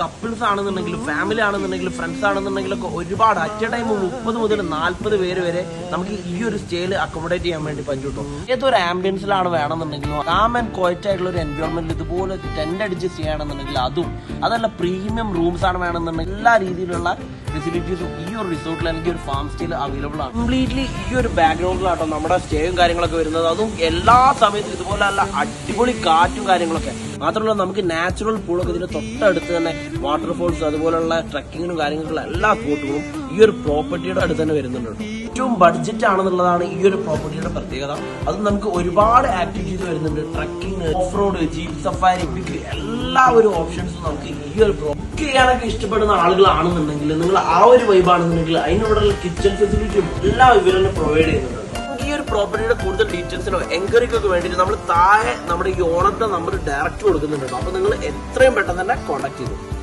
Couples ആണെന്നുണ്ടെങ്കിലും family ആണെന്നുണ്ടെങ്കിലും friends ആണെന്നുണ്ടെങ്കിലും ഒക്കെ ഒരുപാട് അറ്റ് എ ടൈം 30 മുതൽ 40 പേര് വരെ നമുക്ക് ഈ ഒരു സ്റ്റേയിൽ അക്കോമഡേറ്റ് ചെയ്യാൻ വേണ്ടി പറ്റും. ഏതൊരു ആംബിയൻസിലാണ് വേണമെന്നുണ്ടെങ്കിലും കാം ആൻഡ് ക്വയറ്റ് ആയിട്ടുള്ള ഒരു എൻവയോൺമെന്റിൽ ഇതുപോലെ ടെന്റ് അടിച്ച് ചെയ്യുകയാണെന്നുണ്ടെങ്കിൽ അതല്ല പ്രീമിയം റൂംസ് ആണ് വേണമെന്നുണ്ടെങ്കിൽ എല്ലാ രീതിയിലുള്ള ഫെസിലിറ്റീസും ഈ ഒരു റിസോർട്ടിൽ അല്ലെങ്കിൽ ഒരു ഫാം സ്റ്റേയിൽ അവൈലബിൾ ആണ്. കംപ്ലീറ്റ്ലി ഈ ഒരു ബാക്ക്ഗ്രൗണ്ടിലാട്ടോ നമ്മുടെ സ്റ്റേയും കാര്യങ്ങളൊക്കെ വരുന്നത്. അതും എല്ലാ സമയത്തും ഇതുപോലെ നല്ല അടിപൊളി കാറ്റും കാര്യങ്ങളൊക്കെ മാത്രമല്ല നമുക്ക് നാച്ചുറൽ പൂളൊക്കെ ഇതിന് തൊട്ടടുത്ത് തന്നെ വാട്ടർഫോൾസ് അതുപോലുള്ള ട്രക്കിങ്ങിനും കാര്യങ്ങൾക്കുള്ള എല്ലാ സ്പോട്ടുകളും ഈ ഒരു പ്രോപ്പർട്ടിയുടെ അടുത്ത് തന്നെ വരുന്നുണ്ട്. ഏറ്റവും ബഡ്ജറ്റ് ആണെന്നുള്ളതാണ് ഈ ഒരു പ്രോപ്പർട്ടിയുടെ പ്രത്യേകത. അതും നമുക്ക് ഒരുപാട് ആക്ടിവിറ്റീസ് വരുന്നുണ്ട്. Trekking, off road, jeep safari, എല്ലാ ഒരു ഓപ്ഷൻസും നമുക്ക് ഈ ഒരു ബുക്ക് ചെയ്യാനൊക്കെ ഇഷ്ടപ്പെടുന്ന ആളുകളാണെന്നുണ്ടെങ്കിൽ നിങ്ങൾ ആ ഒരു വൈബാണെന്നുണ്ടെങ്കിൽ അതിനുള്ള കിച്ചൺ ഫെസിലിറ്റിയും എല്ലാം ഇവർ തന്നെ പ്രൊവൈഡ് ചെയ്യുന്നുണ്ട്. ഈ ഒരു പ്രോപ്പർട്ടിയുടെ കൂടുതൽ ഡീറ്റെയിൽസിനോ എൻക്വയറിക്കൊക്കെ വേണ്ടിയിട്ട് നമ്മൾ താഴെ നമ്മുടെ ഈ ഓണറിന്റെ നമ്പർ ഡയറക്റ്റ് കൊടുക്കുന്നുണ്ട്. അപ്പൊ നിങ്ങൾ എത്രയും പെട്ടെന്ന് തന്നെ കോൺടാക്ട് ചെയ്തു.